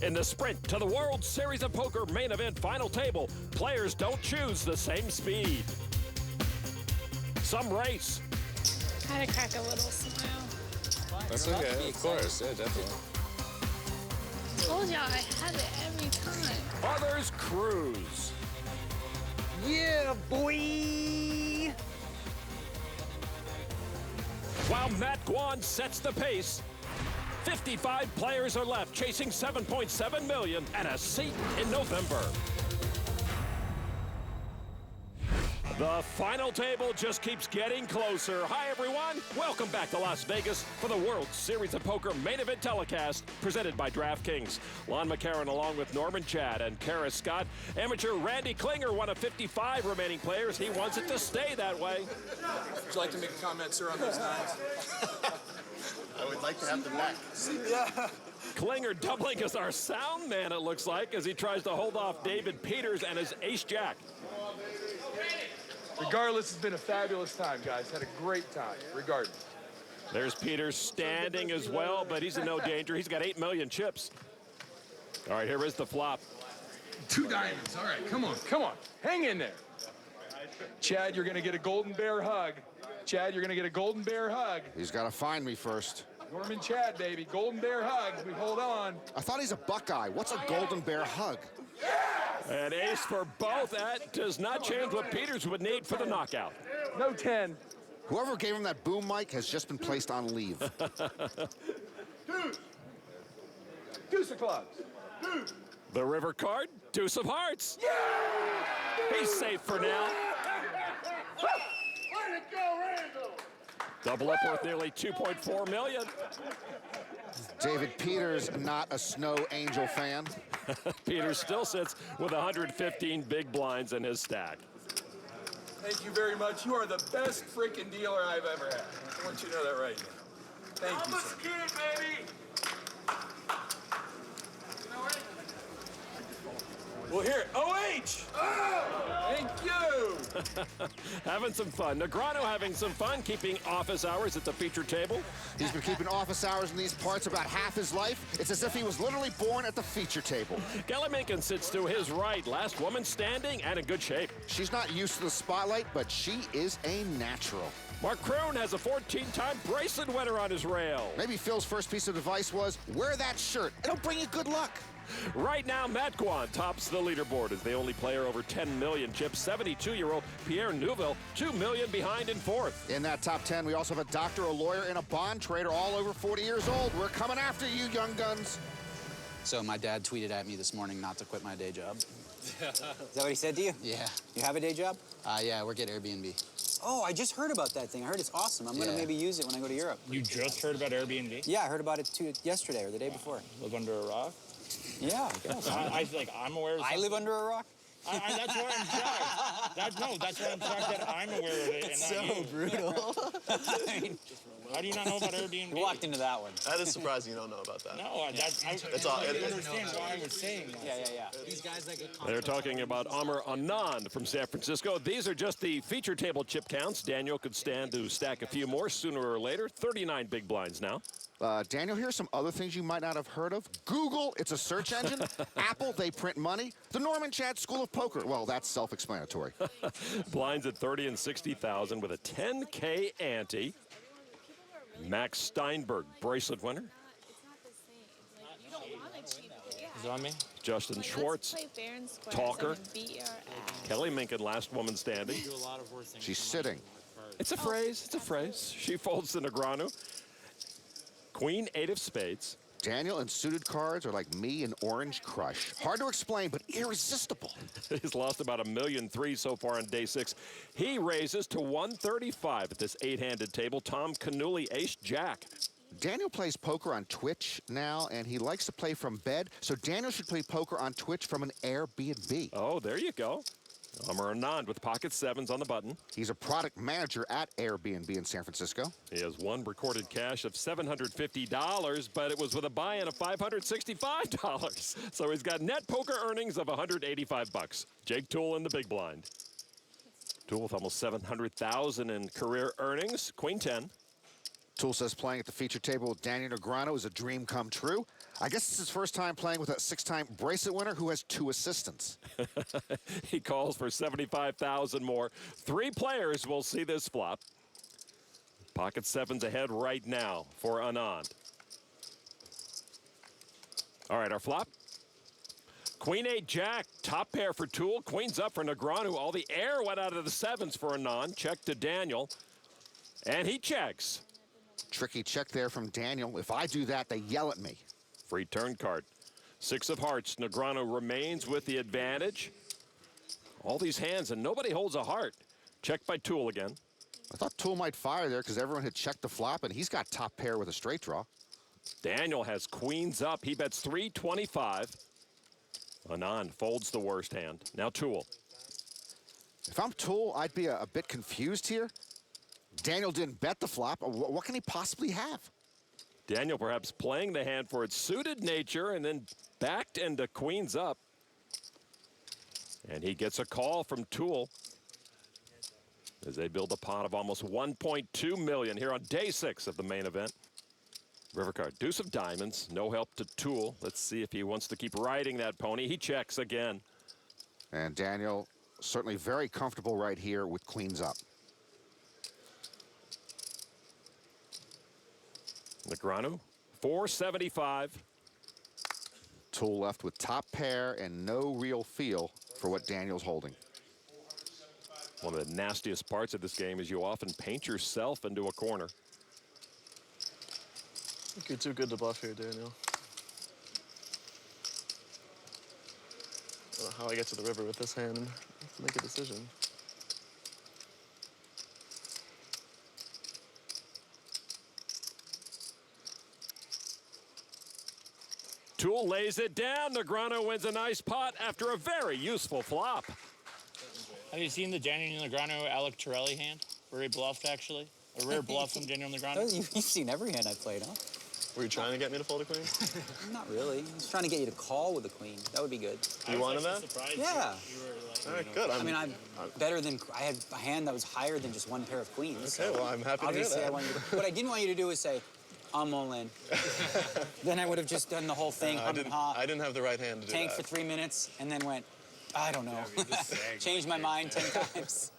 In the sprint to the World Series of Poker main event final table, players don't choose the same speed. Some race. I had to crack a little smile. That's okay, of course. Yeah, definitely. Told y'all I had it every time. Others cruise. Yeah, boy! While Matt Guan sets the pace, 55 players are left chasing 7.7 million and a seat in November. The final table just keeps getting closer. Hi, everyone. Welcome back to Las Vegas for the World Series of Poker main event telecast presented by DraftKings. Lon McCarron along with Norman Chad and Kara Scott. Amateur Randy Klinger, one of 55 remaining players. He wants it to stay that way. Would you like to make a comment, sir, on those nines? I would like to have them back. Yeah. Klinger doubling as our sound man, it looks like, as he tries to hold off David Peters and his ace-jack. Regardless, it's been a fabulous time, guys. Had a great time, regardless. There's Peters standing as well, but he's in no danger. He's got 8 million chips. All right, here is the flop. 2 diamonds. All right, come on, come on. Hang in there. Chad, you're going to get a golden bear hug. Chad, you're going to get a golden bear hug. He's got to find me first. Norman Chad, baby. Golden bear hug. We hold on. I thought he's a Buckeye. What's a golden bear hug? An ace for both. That does not change what Peters would need for the knockout. No 10. Whoever gave him that boom mic has just been placed on leave. Deuce of clubs. The river card, deuce of hearts. Yeah! He's safe for now. Way to go, Randall! Double up worth nearly 2.4 million. David Peters, not a Snow Angel fan. Peters still sits with 115 big blinds in his stack. Thank you very much. You are the best freaking dealer I've ever had. I want you to know that right now. Thank you, sir. Kid, baby! We'll hear it. OH! Oh! Thank you! Having some fun. Negrano having some fun, keeping office hours at the feature table. He's been keeping office hours in these parts about half his life. It's as if he was literally born at the feature table. Kelly Minkin sits to his right. Last woman standing and in good shape. She's not used to the spotlight, but she is a natural. Mark Kroon has a 14-time bracelet winner on his rail. Maybe Phil's first piece of advice was, wear that shirt. It'll bring you good luck. Right now, Matt Guan tops the leaderboard as the only player over 10 million chips. 72-year-old Pierre Neuville, 2 million behind in fourth. In that top 10, we also have a doctor, a lawyer, and a bond trader, all over 40 years old. We're coming after you, young guns. So my dad tweeted at me this morning not to quit my day job. Is that what he said to you? Yeah. You have a day job? Yeah, I work at Airbnb. Oh, I just heard about that thing. I heard it's awesome. I'm gonna maybe use it when I go to Europe. You just heard about Airbnb? Yeah, I heard about it too yesterday or the day before. Live under a rock? Yeah, I guess. I feel like I'm aware of I live under a rock? that's why I'm shocked. That's why I'm shocked that I'm aware of it and It's not so you. brutal. I mean, How do you not know about Airbnb? you walked into that one. That is surprising you don't know about that. No, that's all. I didn't understand why I was saying that. Yeah. These guys like They're talking about Amr Anand from San Francisco. These are just the feature table chip counts. Daniel could stand to stack a few more sooner or later. 39 big blinds now. Daniel, here's some other things you might not have heard of. Google, it's a search engine. Apple, they print money. The Norman Chad School of Poker, well, that's self-explanatory. Blinds at 30 and 60,000 with a 10K ante. Max Steinberg, bracelet winner. Is it on me? Justin Schwartz, talker. Kelly Minkin, last woman standing. She's sitting. It's a phrase. It's a phrase. She folds the Negrano. Queen, 8 of spades. Daniel and suited cards are like me and Orange Crush. Hard to explain, but irresistible. He's lost about 1.3 million so far on day 6. He raises to 135 at this 8-handed table. Tom Canuli, ace-jack. Daniel plays poker on Twitch now, and he likes to play from bed, so Daniel should play poker on Twitch from an Airbnb. Oh, there you go. Amr Anand with pocket 7s on the button. He's a product manager at Airbnb in San Francisco. He has one recorded cash of $750, but it was with a buy-in of $565. So he's got net poker earnings of $185. Jake Toole in the big blind. Toole with almost $700,000 in career earnings. Queen 10. Toole says playing at the feature table with Daniel Negrano is a dream come true. I guess it's his first time playing with a 6-time bracelet winner who has 2 assistants. He calls for 75,000 more. 3 players will see this flop. Pocket 7's ahead right now for Anand. All right, our flop. Queen 8 Jack, top pair for Tool. Queen's up for Negreanu. All the air went out of the 7s for Anand. Check to Daniel. And he checks. Tricky check there from Daniel. If I do that, they yell at me. Free turn card. 6 of hearts. Negreanu remains with the advantage. All these hands, and nobody holds a heart. Check by Tool again. I thought Tool might fire there because everyone had checked the flop, and he's got top pair with a straight draw. Daniel has queens up. He bets 325. Anand folds the worst hand. Now Tool. If I'm Tool, I'd be a bit confused here. Daniel didn't bet the flop. What can he possibly have? Daniel perhaps playing the hand for its suited nature and then backed into queens up. And he gets a call from Tool as they build a pot of almost 1.2 million here on day 6 of the main event. River card, deuce of diamonds, no help to Tool. Let's see if he wants to keep riding that pony. He checks again. And Daniel certainly very comfortable right here with queens up. Negreanu, 475. Tool left with top pair and no real feel for what Daniel's holding. One of the nastiest parts of this game is you often paint yourself into a corner. I think you're too good to bluff here, Daniel. I don't know how I get to the river with this hand and have to make a decision. Tool lays it down. Negreanu wins a nice pot after a very useful flop. Have you seen the Daniel Negreanu Alec Torelli hand? Where he bluffed, actually? A rare bluff from Daniel Negreanu? You've seen every hand I've played, huh? Were you trying to get me to fold a queen? Not really. He's trying to get you to call with a queen. That would be good. You wanted that? Yeah. All right, good. I mean, I'm better than... I had a hand that was higher than just one pair of queens. Okay, well, I'm happy to hear Obviously, that. What I didn't want you to do was say, I'm all in. Then I would have just done the whole thing, I didn't have the right hand to do tanked that. for 3 minutes, and then went, I don't know. Changed my mind 10 times.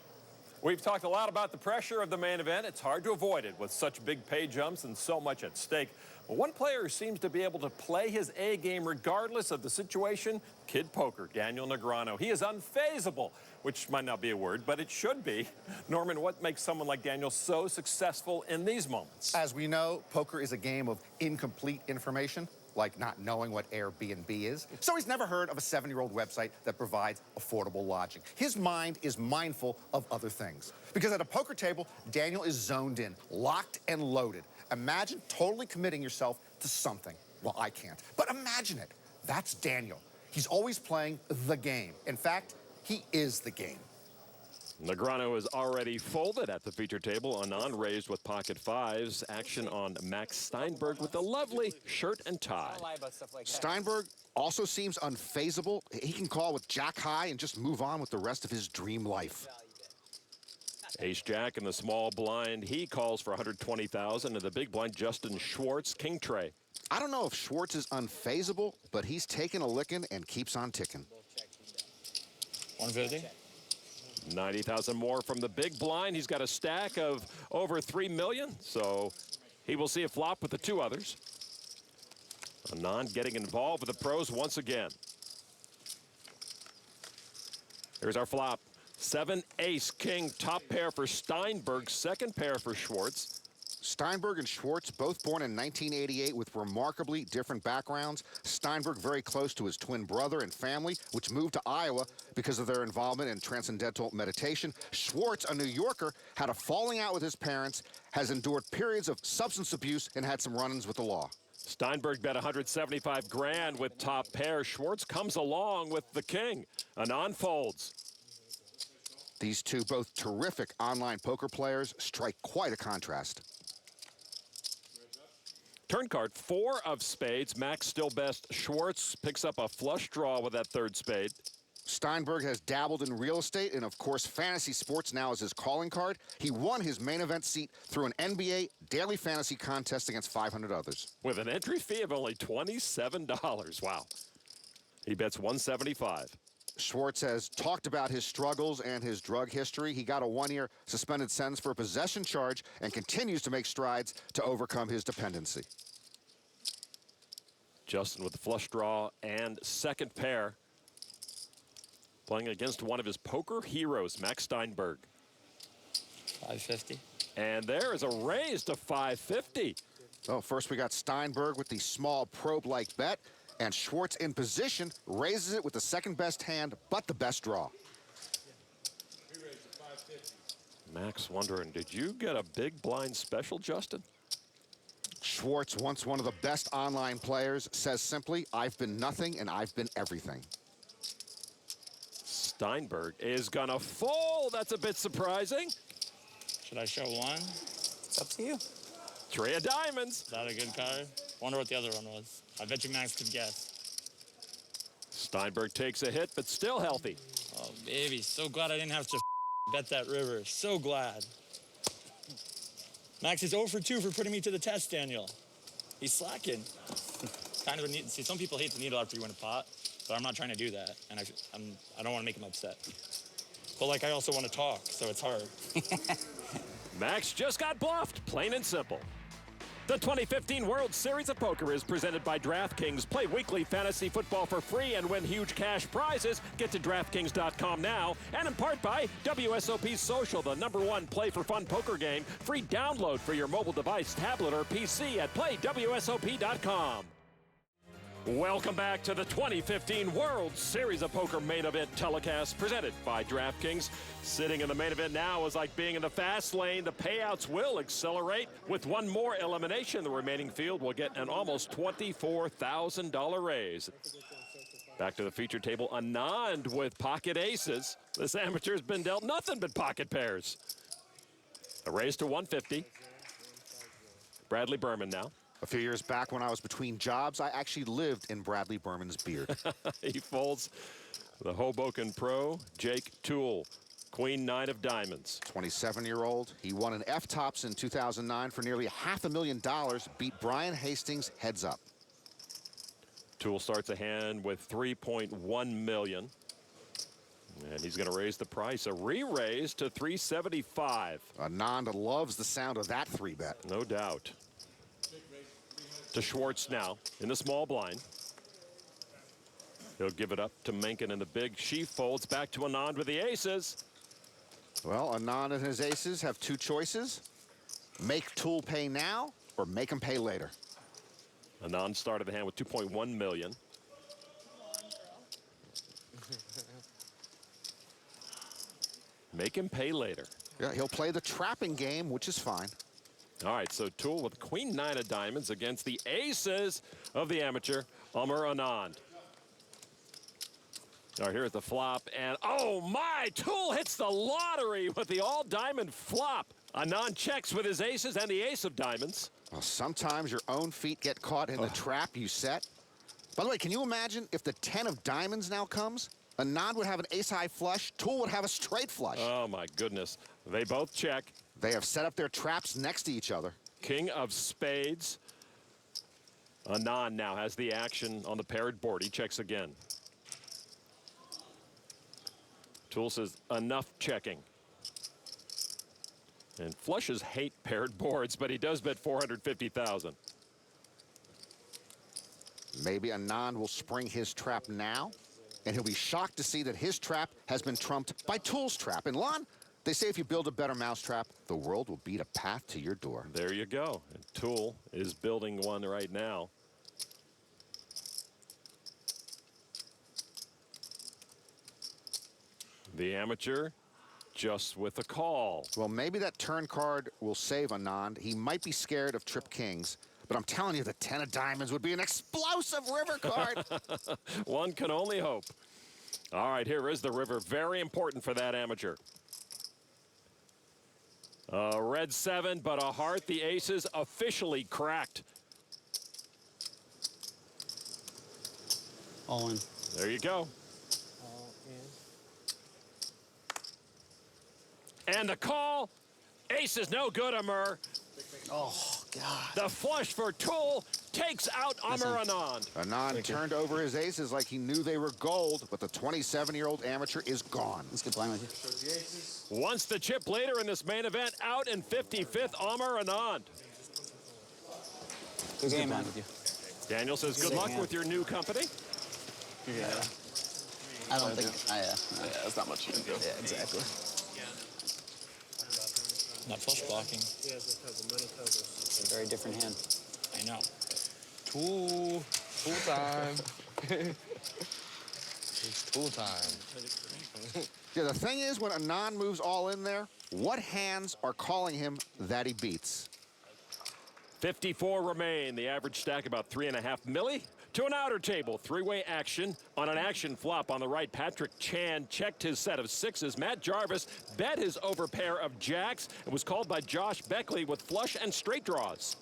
We've talked a lot about the pressure of the main event. It's hard to avoid it with such big pay jumps and so much at stake. But one player who seems to be able to play his A game regardless of the situation, Kid Poker, Daniel Negreanu. He is unfazable, which might not be a word, but it should be. Norman, what makes someone like Daniel so successful in these moments? As we know, poker is a game of incomplete information, like not knowing what Airbnb is. So he's never heard of a 7-year-old website that provides affordable lodging. His mind is mindful of other things. Because at a poker table, Daniel is zoned in, locked and loaded. Imagine totally committing yourself to something. Well, I can't, but imagine it. That's Daniel. He's always playing the game. In fact, he is the game. Negreanu is already folded at the feature table. Anand raised with pocket 5s. Action on Max Steinberg with a lovely shirt and tie. Don't lie about stuff like that. Steinberg also seems unfazable. He can call with jack high and just move on with the rest of his dream life. Ace-Jack in the small blind. He calls for 120,000. And the big blind, Justin Schwartz, king tray. I don't know if Schwartz is unfazable, but he's taking a licking and keeps on ticking. 150? 90,000 more from the big blind. He's got a stack of over 3 million, so he will see a flop with the 2 others. Anand getting involved with the pros once again. Here's our flop. 7 ace king, top pair for Steinberg, second pair for Schwartz. Steinberg and Schwartz, both born in 1988 with remarkably different backgrounds. Steinberg very close to his twin brother and family, which moved to Iowa because of their involvement in transcendental meditation. Schwartz, a New Yorker, had a falling out with his parents, has endured periods of substance abuse, and had some run-ins with the law. Steinberg bet 175 grand with top pair. Schwartz comes along with the king. Anand folds. These two, both terrific online poker players, strike quite a contrast. Turn card, 4 of spades. Max still best. Schwartz picks up a flush draw with that 3rd spade. Steinberg has dabbled in real estate, and of course, fantasy sports now is his calling card. He won his main event seat through an NBA daily fantasy contest against 500 others. With an entry fee of only $27. Wow. He bets 175. Schwartz has talked about his struggles and his drug history. He got a 1-year suspended sentence for a possession charge and continues to make strides to overcome his dependency. Justin with the flush draw and second pair. Playing against one of his poker heroes, Max Steinberg. 550. And there is a raise to 550. Oh, first we got Steinberg with the small probe-like bet, and Schwartz in position raises it with the second best hand, but the best draw. Max wondering, did you get a big blind special, Justin? Schwartz, once one of the best online players, says simply, "I've been nothing and I've been everything." Steinberg is gonna fold. That's a bit surprising. Should I show one? It's up to you. Three of diamonds. Is that a good card? Wonder what the other one was. I bet you Max could guess. Steinberg takes a hit, but still healthy. Oh, baby. So glad I didn't have to bet that river. So glad. Max is 0 for 2 for putting me to the test, Daniel. He's slacking. Kind of a neat. See, some people hate the needle after you win a pot, but I'm not trying to do that, and I don't want to make him upset. But like, I also want to talk, so it's hard. Max just got bluffed, plain and simple. The 2015 World Series of Poker is presented by DraftKings. Play weekly fantasy football for free and win huge cash prizes. Get to DraftKings.com now. And in part by WSOP Social, the #1 play for fun poker game. Free download for your mobile device, tablet, or PC at PlayWSOP.com. Welcome back to the 2015 World Series of Poker main event telecast presented by DraftKings. Sitting in the main event now is like being in the fast lane. The payouts will accelerate. With one more elimination, the remaining field will get an almost $24,000 raise. Back to the feature table, Anand with pocket aces. This amateur's been dealt nothing but pocket pairs. A raise to 150. Bradley Berman now. A few years back when I was between jobs, I actually lived in Bradley Berman's beard. He folds the Hoboken pro, Jake Toole. Queen 9 of diamonds. 27-year-old. He won an F-Tops in 2009 for nearly $500,000, beat Brian Hastings heads up. Toole starts a hand with 3.1 million. And he's going to raise the price, a re-raise to 375. Anand loves the sound of that 3-bet. No doubt. To Schwartz now in the small blind. He'll give it up to Mencken in the big. She folds back to Anand with the aces. Well, Anand and his aces have two choices. Make Toole pay now or make him pay later. Anand started the hand with 2.1 million. Make him pay later. Yeah, he'll play the trapping game, which is fine. All right, so Toole with Queen 9 of diamonds against the aces of the amateur, Amar Anand. All right, here's the flop, and oh my, Toole hits the lottery with the all-diamond flop. Anand checks with his aces and the ace of diamonds. Well, sometimes your own feet get caught in the trap you set. By the way, can you imagine if the 10 of diamonds now comes? Anand would have an ace-high flush, Toole would have a straight flush. Oh my goodness, they both check. They have set up their traps next to each other. King of spades. Anand now has the action on the paired board. He checks again. Toole says, enough checking. And flushes hate paired boards, but he does bet 450,000. Maybe Anand will spring his trap now, and he'll be shocked to see that his trap has been trumped by Toole's trap. And Lon, they say if you build a better mousetrap, the world will beat a path to your door. There you go. And Toole is building one right now. The amateur just with a call. Well, maybe that turn card will save Anand. He might be scared of trip kings, but I'm telling you, the 10 of diamonds would be an explosive river card. One can only hope. All right, here is the river. Very important for that amateur. Red 7, but a heart. The aces officially cracked. All in. There you go. And the call. Ace is no good, Amur. Oh, God. The flush for Tool takes out Amur Anand. Anand turned over his aces like he knew they were gold, but the 27-year-old amateur is gone. Let's get playing with you. Once the chip leader in this main event, out in 55th, Amur Anand. Good game, man. with you. Daniel says, good luck with your new company. Yeah. I don't think. Yeah, that's not much you can do. Yeah, exactly. Not flush blocking. It's a very different hand. I know. Tool time. It's tool time. Yeah, the thing is, when Anand moves all in there, what hands are calling him that he beats? 54 remain. The average stack about 3.5 milli. To an outer table, three-way action. On an action flop on the right, Patrick Chan checked his set of sixes. Matt Jarvis bet his overpair of jacks and was called by Josh Beckley with flush and straight draws.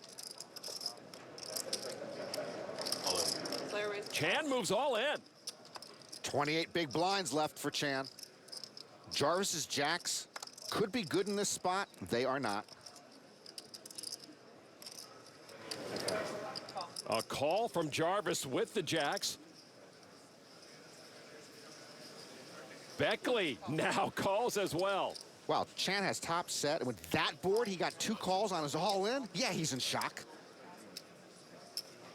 Chan moves all in. 28 big blinds left for Chan. Jarvis's jacks could be good in this spot. They are not. A call from Jarvis with the jacks. Beckley now calls as well. Wow, Chan has top set, and with that board, he got 2 calls on his all-in. Yeah, he's in shock.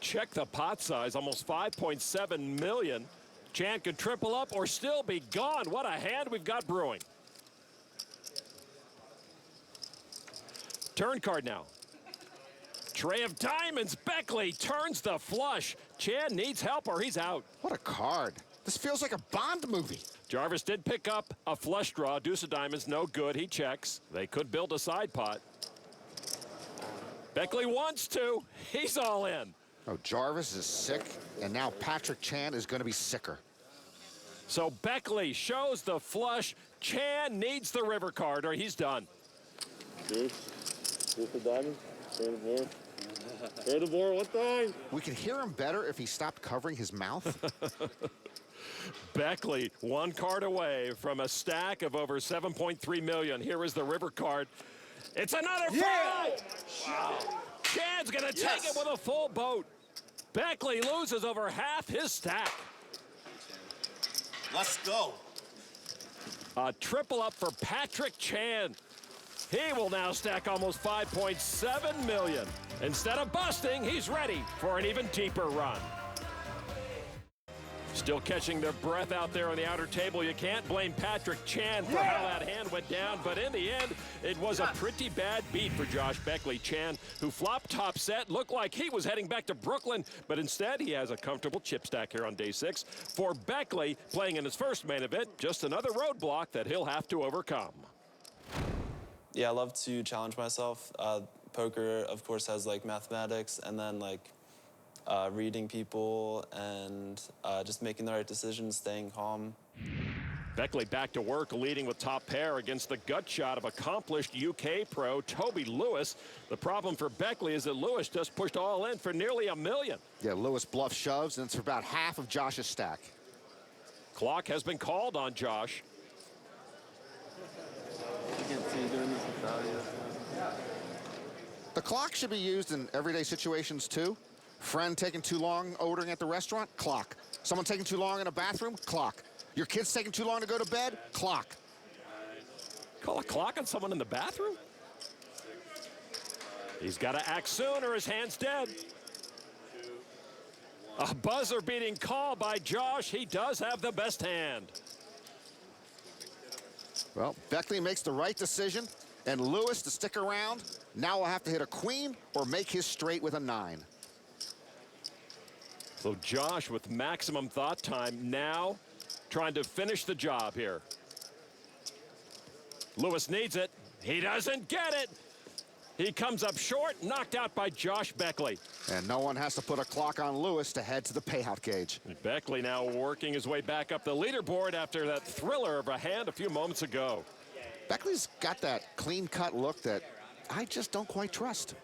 Check the pot size, almost 5.7 million. Chan could triple up or still be gone. What a hand we've got brewing. Turn card now. Tray of diamonds. Beckley turns the flush. Chan needs help or he's out. What a card. This feels like a Bond movie. Jarvis did pick up a flush draw. Deuce of diamonds, no good. He checks. They could build a side pot. Beckley wants to. He's all in. Oh, Jarvis is sick, and now Patrick Chan is going to be sicker. So Beckley shows the flush. Chan needs the river card or he's done. Deuce of diamonds. Turn the board. Turn the board one time. We could hear him better if he stopped covering his mouth. Beckley, one card away from a stack of over 7.3 million. Here is the river card. It's another fight! Wow. Chan's gonna take it with a full boat. Beckley loses over half his stack. Let's go. A triple up for Patrick Chan. He will now stack almost 5.7 million. Instead of busting, he's ready for an even deeper run. Still catching their breath out there on the outer table. You can't blame Patrick Chan for how that hand went down, but in the end, it was a pretty bad beat for Josh Beckley. Chan, who flopped top set, looked like he was heading back to Brooklyn, but instead he has a comfortable chip stack here on day 6. For Beckley, playing in his first main event, just another roadblock that he'll have to overcome. Yeah, I love to challenge myself. Poker, of course, has like mathematics and then like reading people and just making the right decisions, staying calm. Beckley back to work, leading with top pair against the gut shot of accomplished UK pro Toby Lewis. The problem for Beckley is that Lewis just pushed all in for nearly $1 million. Yeah, Lewis bluff shoves, and it's for about half of Josh's stack. Clock has been called on Josh. The clock should be used in everyday situations too. Friend taking too long ordering at the restaurant, clock. Someone taking too long in a bathroom, clock. Your kid's taking too long to go to bed, clock. Call a clock on someone in the bathroom? He's got to act soon or his hand's dead. A buzzer-beating call by Josh. He does have the best hand. Well, Beckley makes the right decision, and Lewis to stick around. Now will have to hit a queen or make his straight with a 9. So Josh with maximum thought time now trying to finish the job here. Lewis needs it. He doesn't get it. He comes up short, knocked out by Josh Beckley. And no one has to put a clock on Lewis to head to the payout gauge. Beckley now working his way back up the leaderboard after that thriller of a hand a few moments ago. Beckley's got that clean-cut look that I just don't quite trust.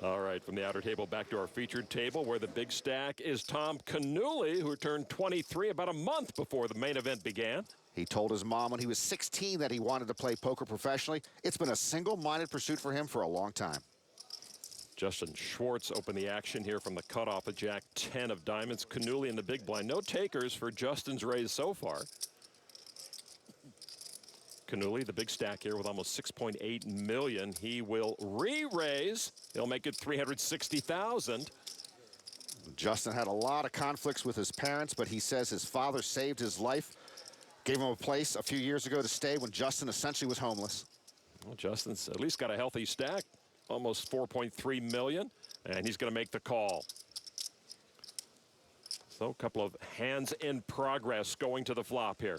All right, from the outer table back to our featured table where the big stack is Tom Canuli, who turned 23 about a month before the main event began. He told his mom when he was 16 that he wanted to play poker professionally. It's been a single-minded pursuit for him for a long time. Justin Schwartz opened the action here from the cutoff of Jack 10 of diamonds. Canuli in the big blind. No takers for Justin's raise so far. Canuli, the big stack here with almost 6.8 million. He will re-raise. He'll make it 360,000. Justin had a lot of conflicts with his parents, but he says his father saved his life, gave him a place a few years ago to stay when Justin essentially was homeless. Well, Justin's at least got a healthy stack, almost 4.3 million, and he's going to make the call. So a couple of hands in progress going to the flop here.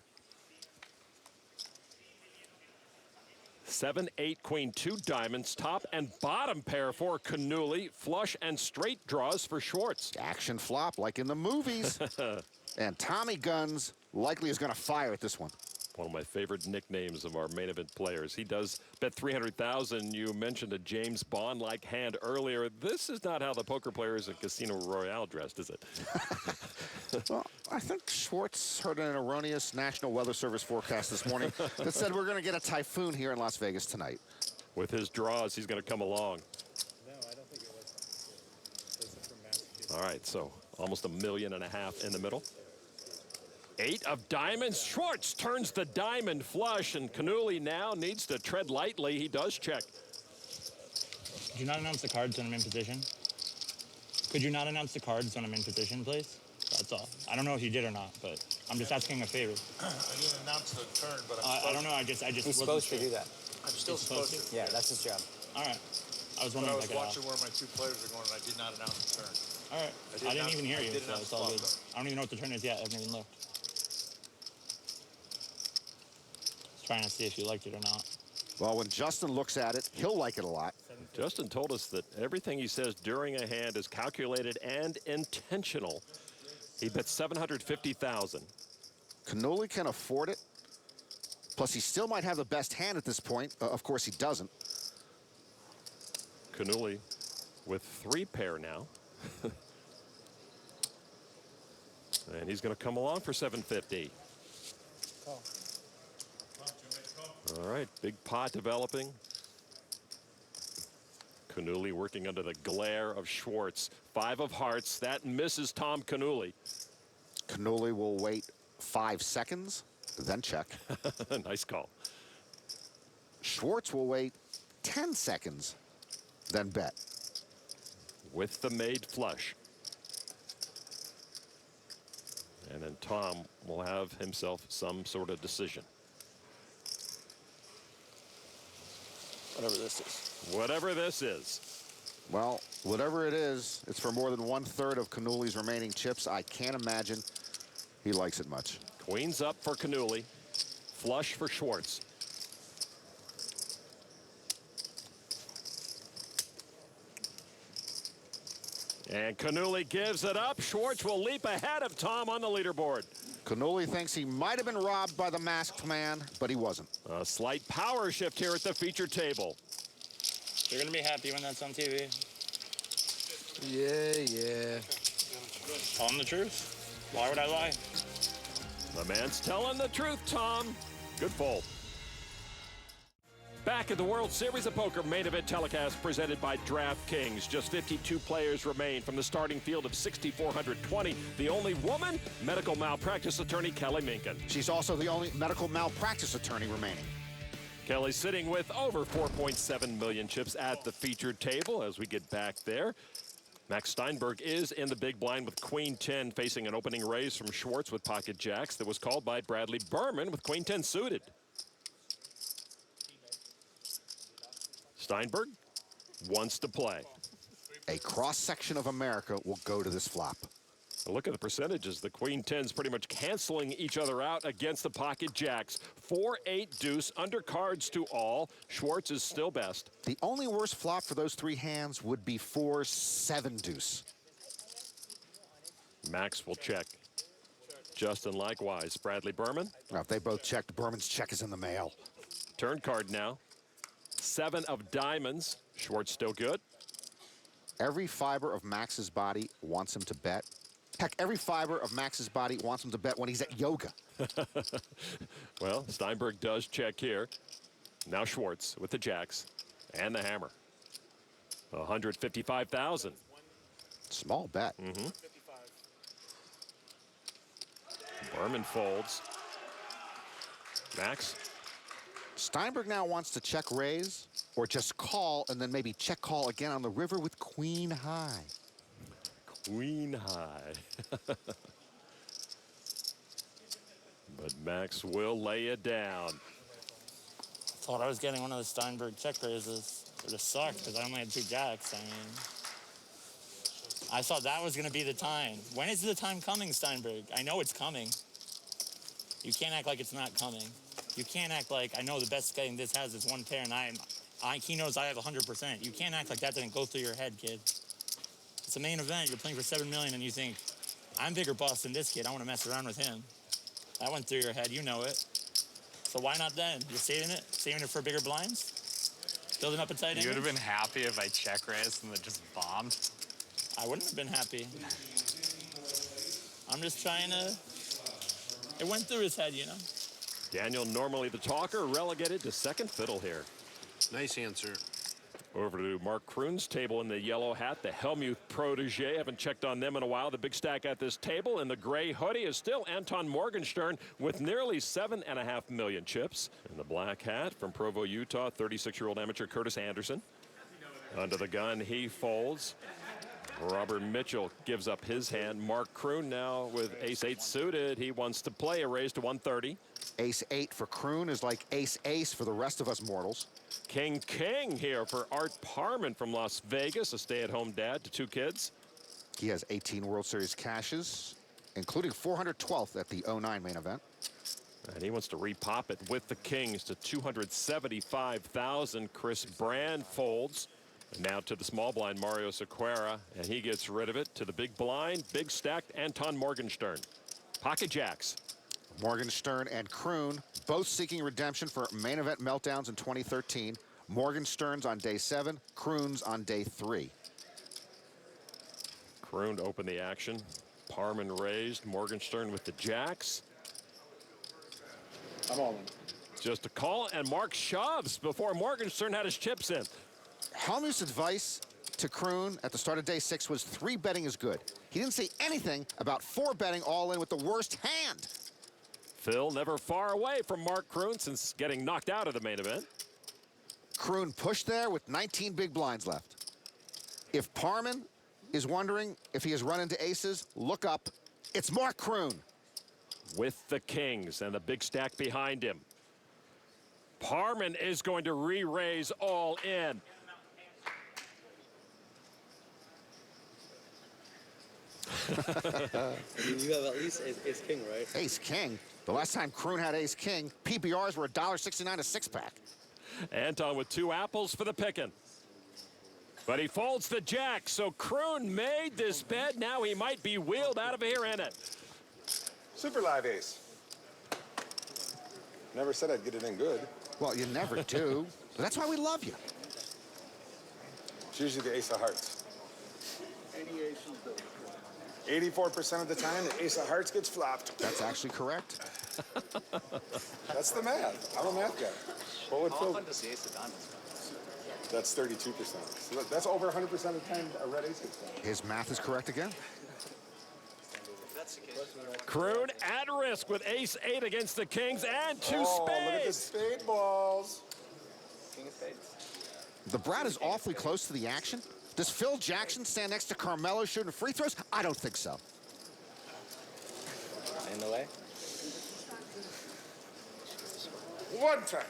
7, 8, queen, 2 diamonds, top and bottom pair for Canuli, flush and straight draws for Schwartz. Action flop like in the movies. And Tommy Guns likely is going to fire at this one. One of my favorite nicknames of our main event players. He does bet 300,000. You mentioned a James Bond-like hand earlier. This is not how the poker players at Casino Royale dressed, is it? Well, I think Schwartz heard an erroneous National Weather Service forecast this morning that said we're going to get a typhoon here in Las Vegas tonight. With his draws, he's going to come along. No, I don't think it was. All right, so almost $1.5 million in the middle. 8 of diamonds. Schwartz turns the diamond flush, and Canuli now needs to tread lightly. He does check. Could you not announce the cards when I'm in position? Could you not announce the cards when I'm in position, please? That's all. I don't know if you did or not, but I'm just asking a favor. I didn't announce the turn, but I don't know. I just He's supposed to do that. I'm still supposed to. Yeah, that's his job. All right. I was But wondering I was if I could watching where my 2 players are going, and I did not announce the turn. All right. I didn't even hear you, so it's all good. I don't even know what the turn is yet. I haven't even looked. Just trying to see if you liked it or not. Well, when Justin looks at it, he'll like it a lot. Justin told us that everything he says during a hand is calculated and intentional. He bet 750,000. Canuli can afford it. Plus, he still might have the best hand at this point. Of course, he doesn't. Canuli with 3 pair now. And he's going to come along for 750. All right, big pot developing. Canuli working under the glare of Schwartz. 5 of hearts. That misses Tom Canuli. Canuli will wait 5 seconds, then check. Nice call. Schwartz will wait 10 seconds, then bet. With the made flush. And then Tom will have himself some sort of decision. Whatever this is. Whatever this is. Well, whatever it is, it's for more than 1/3 of Canuli's remaining chips. I can't imagine he likes it much. Queens up for Canuli. Flush for Schwartz. And Canuli gives it up. Schwartz will leap ahead of Tom on the leaderboard. Canuli thinks he might have been robbed by the masked man, but he wasn't. A slight power shift here at the feature table. You're going to be happy when that's on TV. Yeah. Tell him the truth. Why would I lie? The man's telling the truth, Tom. Good fold. Back at the World Series of Poker main event telecast presented by DraftKings. Just 52 players remain from the starting field of 6,420. The only woman, medical malpractice attorney Kelly Minkin. She's also the only medical malpractice attorney remaining. Kelly's sitting with over 4.7 million chips at the featured table as we get back there. Max Steinberg is in the big blind with Queen 10 facing an opening raise from Schwartz with pocket jacks that was called by Bradley Berman with Queen 10 suited. Steinberg wants to play. A cross-section of America will go to this flop. Look at the percentages. The Queen 10's pretty much canceling each other out against the pocket jacks. 4-8 deuce, undercards to all. Schwartz is still best. The only worst flop for those 3 hands would be 4-7 deuce. Max will check. Justin likewise. Bradley Berman. Now, if they both checked, Berman's check is in the mail. Turn card now. 7 of diamonds. Schwartz still good. Every fiber of Max's body wants him to bet. Heck, every fiber of Max's body wants him to bet when he's at yoga. Well, Steinberg does check here. Now Schwartz with the jacks and the hammer. 155,000. Small bet. Berman folds. Max. Steinberg now wants to check raise or just call and then maybe check call again on the river with queen high. Queen high. But Max will lay it down. Thought I was getting one of the Steinberg check raises. It just sucked because I only had 2 jacks. I mean, I thought that was going to be the time. When is the time coming, Steinberg? I know it's coming. You can't act like it's not coming. You can't act like I know the best game this has is 1 pair, and he knows I have 100%. You can't act like that didn't go through your head, kid. It's a main event. You're playing for $7 million, and you think I'm bigger boss than this kid. I want to mess around with him. That went through your head. You know it. So why not then? You're saving it for bigger blinds, building up a tight You would have image? been happy if I check raised and then just bombed. I wouldn't have been happy. I'm just trying to. It went through his head, you know. Daniel, normally the talker, relegated to second fiddle here. Nice answer. Over to Mark Kroon's table in the yellow hat, the Helmuth protege. Haven't checked on them in a while. The big stack at this table in the gray hoodie is still Anton Morgenstern with nearly 7.5 million chips. In the black hat from Provo, Utah, 36-year-old amateur Curtis Anderson. Under the gun, he folds. Robert Mitchell gives up his hand. Mark Kroon now with ace-8 suited. He wants to play a raise to 130. Ace-8 for Kroon is like ace-ace for the rest of us mortals. King here for Art Parman from Las Vegas, a stay-at-home dad to 2 kids. He has 18 World Series cashes, including 412th at the 09 main event. And he wants to repop it with the Kings to 275,000. Chris Brand folds. And now to the small blind, Mario Sequeira, and he gets rid of it to the big blind, big stacked Anton Morgenstern. Pocket jacks. Morgenstern and Kroon both seeking redemption for main event meltdowns in 2013. Morgenstern's on day 7, Kroon's on day 3. Kroon to open the action. Parman raised, Morgenstern with the jacks. I'm all in. Just a call, and Mark shoves before Morgenstern had his chips in. Helmuth's advice to Kroon at the start of day 6 was 3 betting is good. He didn't say anything about 4 betting all in with the worst hand. Phil never far away from Mark Kroon since getting knocked out of the main event. Kroon pushed there with 19 big blinds left. If Parman is wondering if he has run into aces, look up. It's Mark Kroon. With the Kings and the big stack behind him. Parman is going to re-raise all in. You have at least ace-king, right? Ace-king? The last time Kroon had ace-king, PBRs were $1.69 a 6-pack. Anton with 2 apples for the pickin'. But he folds the jack, so Kroon made this bet. Now he might be wheeled out of here in it. Super live ace. Never said I'd get it in good. Well, you never do. But that's why we love you. It's usually the ace of hearts. Any ace is good. 84% of the time, the ace of hearts gets flopped. That's actually correct. That's the math. I'm a math guy. What would How Phil? often does the ace of diamonds go? That's 32%. So that's over 100% of the time a red ace gets flopped. His math is correct again. That's the case. Kroon at risk with ace-8 against the Kings and 2 Oh, look at the spades. spade balls. King of spades. The Brat is awfully close to the action. Does Phil Jackson stand next to Carmelo shooting free throws? I don't think so. In the way. One time.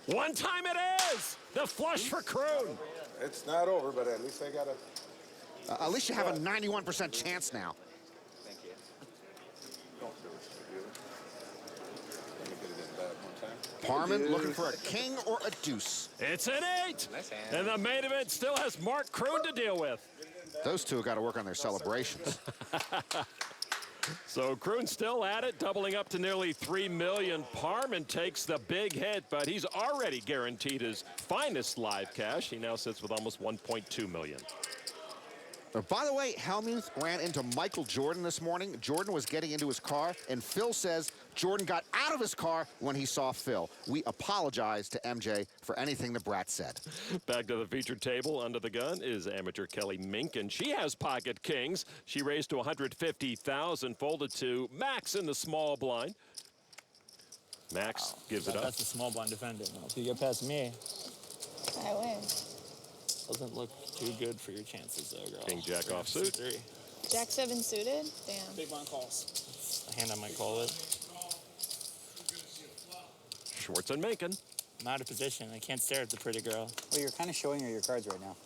One time it is. The flush for Kroon. It's not over, but at least I got a... At least you have a 91% chance now. Thank you. Don't do it to you. Let me get it in bad one time. Parman looking for a king or a deuce. It's an 8. Nice hand. And the main event still has Mark Kroon to deal with. Those two have got to work on their celebrations. So Kroon still at it, doubling up to nearly $3 million. Parman takes the big hit, but he's already guaranteed his finest live cash. He now sits with almost $1.2 million. By the way, Helmuth ran into Michael Jordan this morning. Jordan was getting into his car, and Phil says Jordan got out of his car when he saw Phil. We apologize to MJ for anything the brat said. Back to the featured table. Under the gun is amateur Kelly Minkin. She has pocket kings. She raised to $150,000, folded to Max in the small blind. Max gives it up. That's the small blind defending. If you get past me, I win. doesn't look too good for your chances, though, girl. King Jack off suit. Jack 7 suited? Damn. Big blind calls. A hand I might call it. Schwartz and Macon. I'm out of position. I can't stare at the pretty girl. Well, you're kind of showing her your cards right now.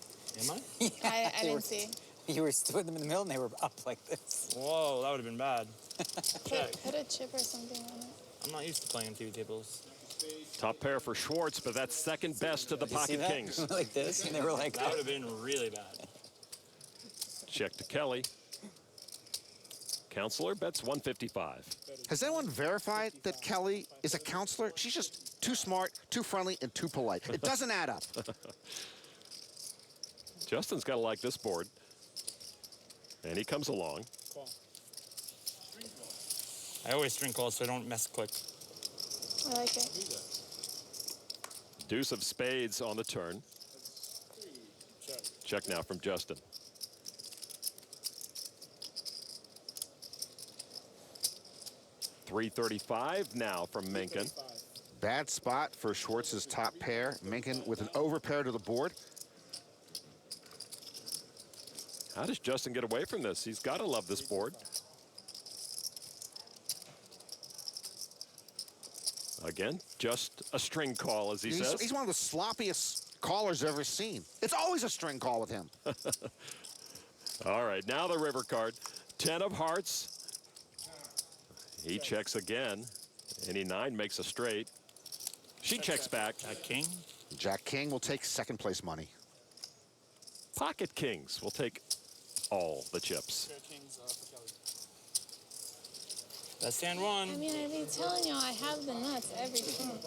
Am I? I didn't see. You were putting them in the middle and they were up like this. Whoa, that would have been bad. Check. Put a chip or something on it. I'm not used to playing TV tables. Top pair for Schwartz, but that's second best to the pocket kings. Like this, and they were like that. Would have been really bad. Check to Kelly. Counselor bets 155. Has anyone verified that Kelly is a counselor? She's just too smart, too friendly, and too polite. It doesn't add up. Justin's got to like this board. And he comes along. I always string call so I don't mess quick. I like it. Deuce of spades on the turn. Check now from Justin. $335 now from Minkin. Bad spot for Schwartz's top pair. Minkin with an overpair to the board. How does Justin get away from this? He's got to love this board. Again, just a string call, as he says. He's one of the sloppiest callers I've ever seen. It's always a string call with him. All right, now the river card. 10 of hearts. He checks again. Any 9 makes a straight. She checks back. Jack King? Jack King will take second place money. Pocket kings will take all the chips. That's hand one. I mean, I be telling y'all I have the nuts every time.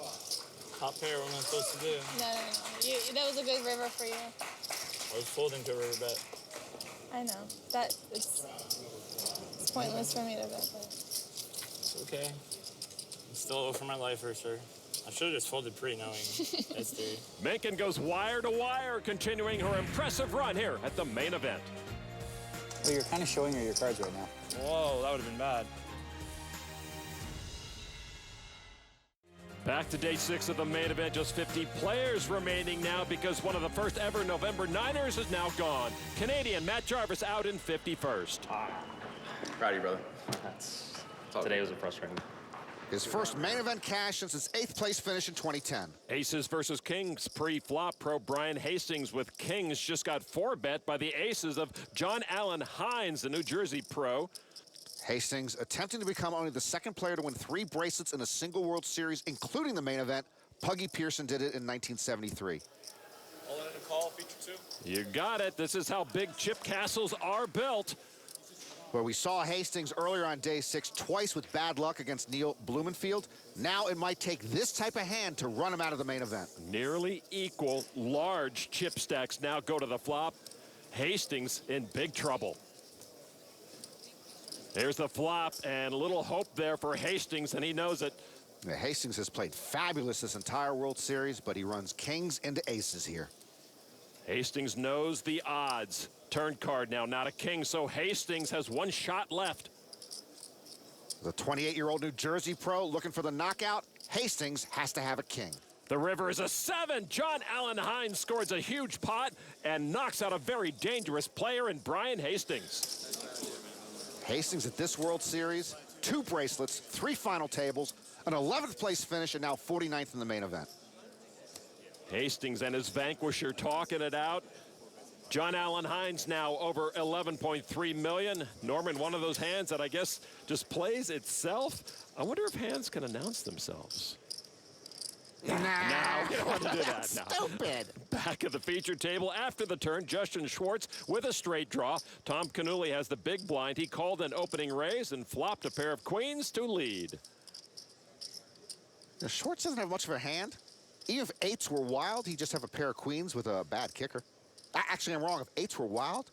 Top pair, what am I supposed to do? No. That was a good river for you. I was folding to a river bet. I know. It's pointless for me to bet that. It's okay. I'm still over my life for sure. I should have just folded pre knowing history. Macon goes wire to wire, continuing her impressive run here at the main event. Well, you're kind of showing her your cards right now. Whoa, that would have been bad. Back to day 6 of the main event. Just 50 players remaining now because one of the first ever November Niners is now gone. Canadian Matt Jarvis out in 51st. Proud of you, brother. Today was a frustrating. His first main event cash since his 8th place finish in 2010. Aces versus Kings pre-flop. Pro Brian Hastings with Kings just got 4-bet by the aces of John Allen Hines, the New Jersey pro. Hastings attempting to become only the second player to win 3 bracelets in a single World Series, including the main event. Puggy Pearson did it in 1973. All in a call, feature 2. You got it. This is how big chip castles are built. Where we saw Hastings earlier on day 6 twice with bad luck against Neil Blumenfield. Now it might take this type of hand to run him out of the main event. Nearly equal large chip stacks now go to the flop. Hastings in big trouble. There's the flop, and a little hope there for Hastings, and he knows it. Hastings has played fabulous this entire World Series, but he runs kings into aces here. Hastings knows the odds. Turn card now, not a king, so Hastings has 1 shot left. The 28-year-old New Jersey pro looking for the knockout. Hastings has to have a king. The river is a 7. John Allen Hines scores a huge pot and knocks out a very dangerous player in Brian Hastings. Hastings at this World Series, 2 bracelets, 3 final tables, an 11th place finish, and now 49th in the main event. Hastings and his vanquisher talking it out. John Allen Hines now over 11.3 million. Norman, one of those hands that I guess just plays itself. I wonder if hands can announce themselves. No, we don't want to do that. No. Stupid. Back at the feature table after the turn, Justin Schwartz with a straight draw. Tom Canuli has the big blind. He called an opening raise and flopped a pair of queens to lead. Now, Schwartz doesn't have much of a hand. Even if eights were wild, he'd just have a pair of queens with a bad kicker. Actually, I'm wrong. If eights were wild,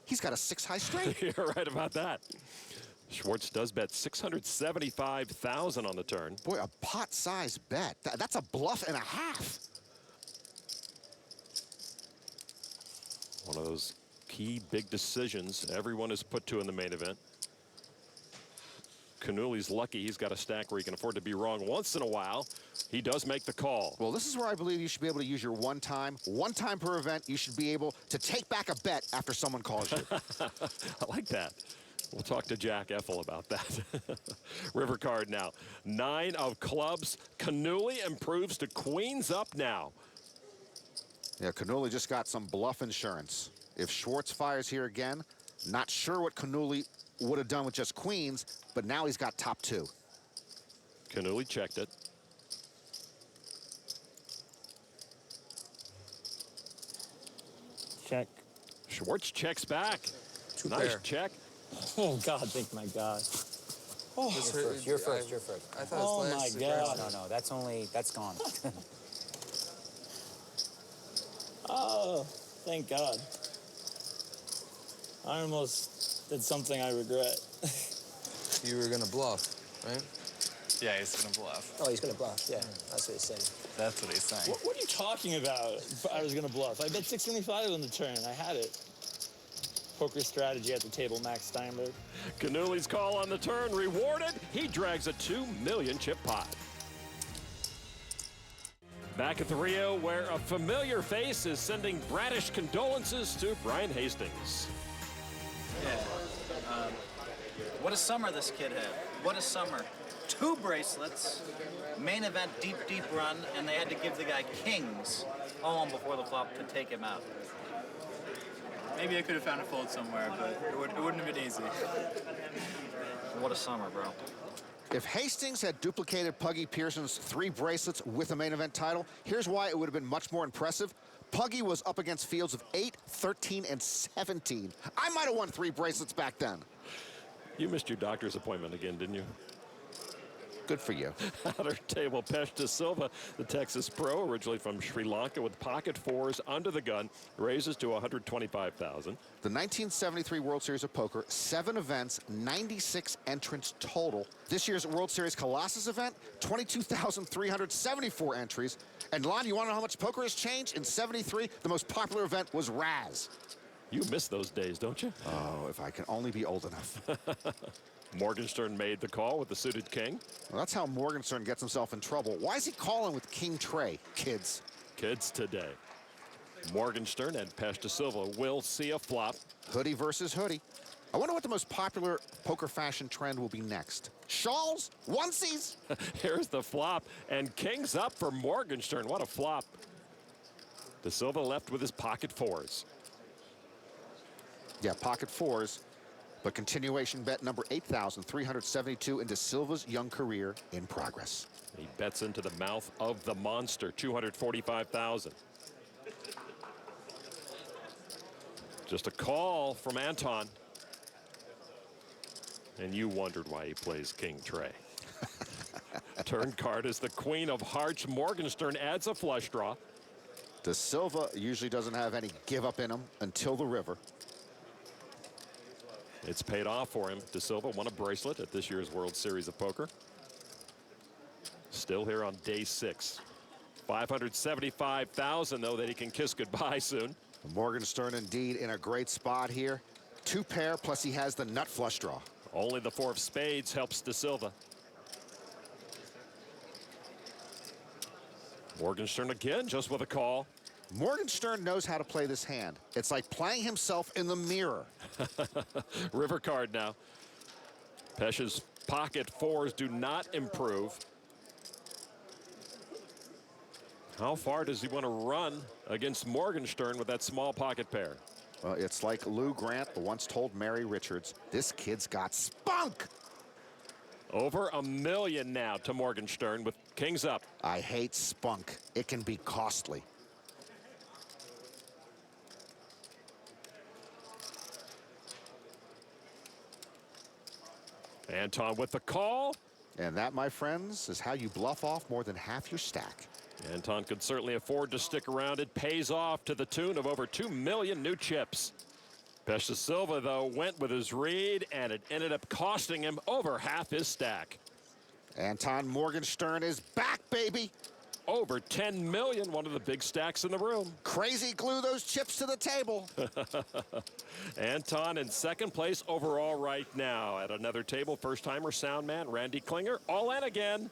he's got a 6-high straight. You're right about that. Schwartz does bet $675,000 on the turn. Boy, a pot-sized bet. That's a bluff and a half. One of those key big decisions everyone is put to in the main event. Canuli's lucky he's got a stack where he can afford to be wrong once in a while. He does make the call. Well, this is where I believe you should be able to use your one time per event. You should be able to take back a bet after someone calls you. I like that. We'll talk to Jack Effel about that. River card now. 9 of clubs. Canuli improves to queens up now. Yeah, Canuli just got some bluff insurance. If Schwartz fires here again, not sure what Canuli would have done with just queens, but now he's got top 2. Canuli checked it. Check. Schwartz checks back. Nice pair. check. Oh, God, thank my God. Oh, you're first. I thought Oh, his my last God. No, that's gone. Oh, thank God. I almost did something I regret. You were gonna bluff, right? Yeah, he's gonna bluff. Oh, he's gonna bluff. Yeah, that's what he's saying. That's what he's saying. What are you talking about? I was gonna bluff. I bet 675 on the turn. I had it. Poker strategy at the table, Max Steinberg. Canuli's call on the turn rewarded. He drags a $2 million chip pot. Back at the Rio, where a familiar face is sending bratish condolences to Brian Hastings. Yeah. What a summer this kid had. What a summer. 2 bracelets, main event deep run, and they had to give the guy kings all on before the flop to take him out. Maybe I could have found a fold somewhere, but it wouldn't have been easy. What a summer, bro. If Hastings had duplicated Puggy Pearson's 3 bracelets with a main event title, here's why it would have been much more impressive. Puggy was up against fields of 8, 13, and 17. I might have won 3 bracelets back then. You missed your doctor's appointment again, didn't you? Good for you. Outer table, Pesh de Silva, the Texas pro, originally from Sri Lanka, with pocket 4s under the gun, raises to $125,000. The 1973 World Series of Poker, 7 events, 96 entrants total. This year's World Series Colossus event, 22,374 entries. And Lon, you want to know how much poker has changed? In 73, the most popular event was Raz. You miss those days, don't you? Oh, if I can only be old enough. Morgenstern made the call with the suited king. Well, that's how Morgenstern gets himself in trouble. Why is he calling with King Trey, kids? Kids today. Morgenstern and Pesh de Silva will see a flop. Hoodie versus hoodie. I wonder what the most popular poker fashion trend will be next. Shawls? Onesies? Here's the flop, and king's up for Morgenstern. What a flop. De Silva left with his pocket 4s. Yeah, pocket 4s. But continuation bet number 8,372 into Silva's young career in progress. He bets into the mouth of the monster, $245,000. Just a call from Anton. And you wondered why he plays King Trey. Turn card is the Queen of Hearts. Morgenstern adds a flush draw. De Silva usually doesn't have any give up in him until the river. It's paid off for him. De Silva won a bracelet at this year's World Series of Poker. Still here on day 6. $575,000, though, that he can kiss goodbye soon. Morgenstern indeed in a great spot here. 2 pair, plus he has the nut flush draw. Only the 4 of spades helps De Silva. Morgenstern again, just with a call. Morgenstern knows how to play this hand. It's like playing himself in the mirror. River card now. Pesh's pocket 4s do not improve. How far does he want to run against Morgenstern with that small pocket pair? Well, it's like Lou Grant once told Mary Richards, this kid's got spunk. Over $1 million now to Morgenstern with kings up. I hate spunk. It can be costly. Anton with the call. And that, my friends, is how you bluff off more than half your stack. Anton could certainly afford to stick around. It pays off to the tune of over 2 million new chips. Pesce Silva, though, went with his read, and it ended up costing him over half his stack. Anton Morgenstern is back, baby. Over 10 million, one of the big stacks in the room. Crazy glue those chips to the table. Anton in second place overall right now. At another table, first-timer sound man Randy Klinger, all in again.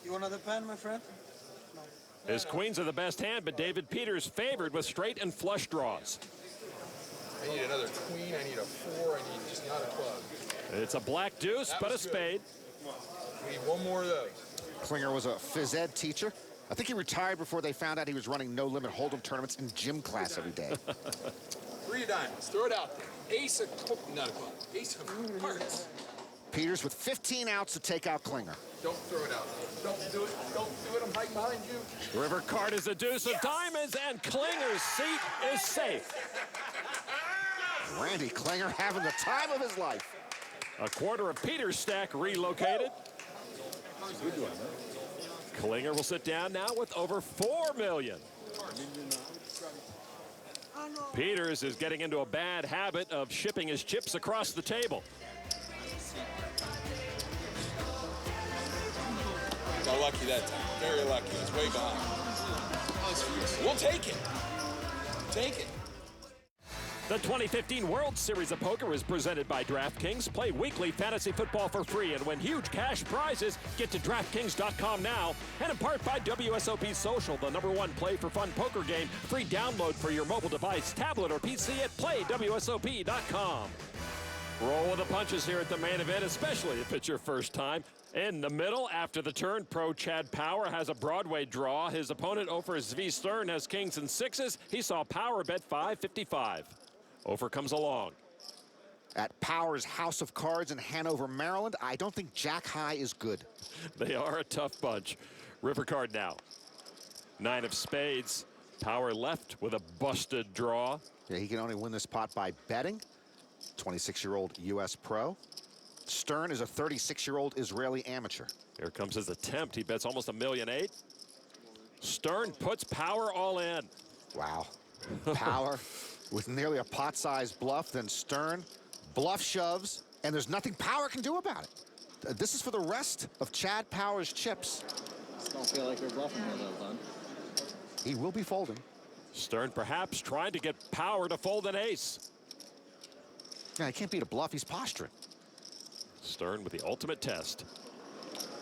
You want another pen, my friend? His queens are the best hand, but David Peters favored with straight and flush draws. I need another queen, I need a 4, I need just not a club. It's a black deuce, but a spade. We need one more of those. Klinger was a phys ed teacher. I think he retired before they found out he was running no-limit hold'em tournaments in gym class every day. 3 of diamonds, throw it out there. Ace of, not a club, ace of hearts. Peters with 15 outs to take out Klinger. Don't throw it out there. Don't do it, I'm hiding behind you. River card is a deuce of diamonds, and Klinger's seat is safe. Randy Klinger having the time of his life. A quarter of Peters' stack relocated. Klinger will sit down now with over 4 million. Peters is getting into a bad habit of shipping his chips across the table. Got lucky that time. Very lucky. I was way behind. We'll take it. Take it. The 2015 World Series of Poker is presented by DraftKings. Play weekly fantasy football for free and win huge cash prizes. Get to DraftKings.com now. And in part by WSOP Social, the #1 play for fun poker game. Free download for your mobile device, tablet, or PC at playwsop.com. Roll with the punches here at the main event, especially if it's your first time. In the middle, after the turn, pro Chad Power has a Broadway draw. His opponent, Ofer Zvi Stern, has kings and sixes. He saw Power bet 555. Ofer comes along. At Power's House of Cards in Hanover, Maryland, I don't think Jack High is good. They are a tough bunch. River card now. 9 of spades. Power left with a busted draw. Yeah, he can only win this pot by betting. 26-year-old U.S. pro. Stern is a 36-year-old Israeli amateur. Here comes his attempt. He bets almost $1.8 million. Stern puts Power all in. Wow. Power with nearly a pot-sized bluff, then Stern bluff shoves, and there's nothing Power can do about it. This is for the rest of Chad Power's chips. Just don't feel like you're bluffing here, though, bud. He will be folding. Stern perhaps trying to get Power to fold an ace. Yeah, he can't beat a bluff. He's posturing. Stern with the ultimate test.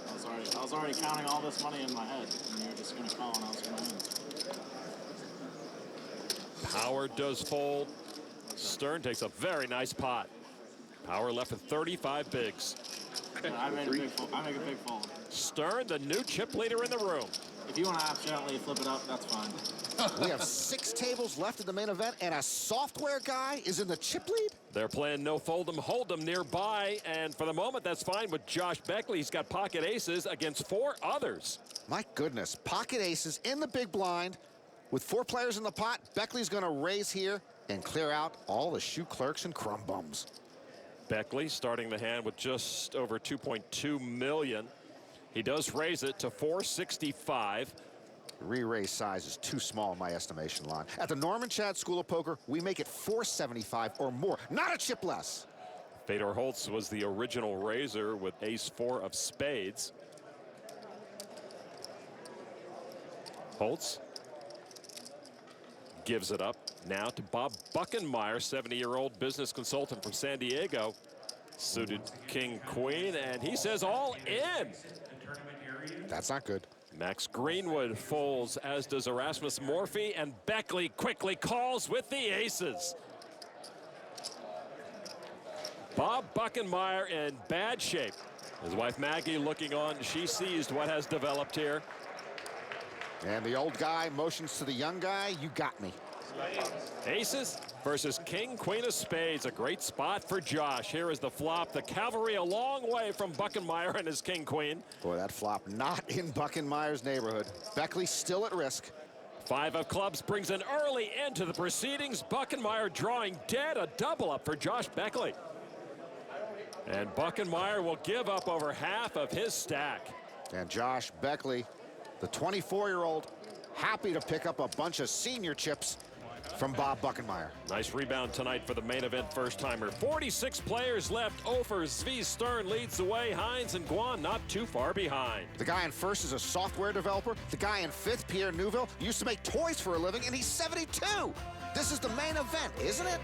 I was already counting all this money in my head, and you were just going to call, and I was going to win. Power does fold. Stern takes a very nice pot. Power left with 35 bigs. I make a big fold. Stern, the new chip leader in the room. If you want to accidentally flip it up, that's fine. We have 6 tables left in the main event, and a software guy is in the chip lead? They're playing no fold'em, hold'em nearby, and for the moment, that's fine with Josh Beckley. He's got pocket aces against 4 others. My goodness, pocket aces in the big blind. With 4 players in the pot, Beckley's going to raise here and clear out all the shoe clerks and crumb bums. Beckley starting the hand with just over 2.2 million. He does raise it to 465. Re-raise size is too small in my estimation, Lon. At the Norman Chad School of Poker, we make it 475 or more, not a chip less. Fedor Holtz was the original raiser with ace-4 of spades. Holtz gives it up now to Bob Buckenmeyer, 70-year-old business consultant from San Diego. Suited king-queen, and he says all in. That's not good. Max Greenwood folds, as does Erasmus Morphy, and Beckley quickly calls with the aces. Bob Buckenmeyer in bad shape. His wife Maggie looking on. She sees what has developed here. And the old guy motions to the young guy, you got me. Aces? versus King, Queen of Spades. A great spot for Josh. Here is the flop. The cavalry a long way from Buckenmeyer and his King, Queen. Boy, that flop not in Buckenmeyer's neighborhood. Beckley still at risk. 5 of clubs brings an early end to the proceedings. Buckenmeyer drawing dead, a double up for Josh Beckley. And Buckenmeyer will give up over half of his stack. And Josh Beckley, the 24-year-old, happy to pick up a bunch of senior chips from Bob Buckenmeyer. Nice rebound tonight for the main event first-timer. 46 players left. Ofer, Zvi Stern leads the way. Hines and Guan not too far behind. The guy in first is a software developer. The guy in fifth, Pierre Neuville, used to make toys for a living, and he's 72. This is the main event, isn't it?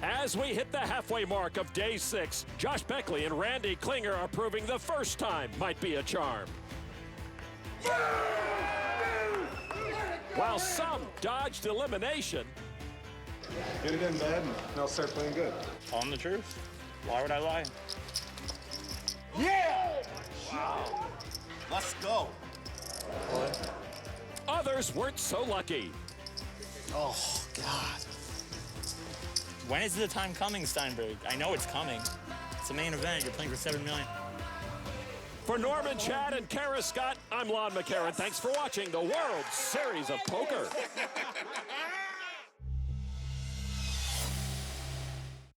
As we hit the halfway mark of day 6, Josh Beckley and Randy Klinger are proving the first time might be a charm. While some dodged elimination. Get it in, bad, and I'll start playing good. Telling the truth. Why would I lie? Yeah! Wow. Let's go. Others weren't so lucky. Oh, God. When is the time coming, Steinberg? I know it's coming. It's the main event. You're playing for $7 million. For Norman, Chad, and Kara Scott, I'm Lon McCarran. Thanks for watching the World Series of Poker.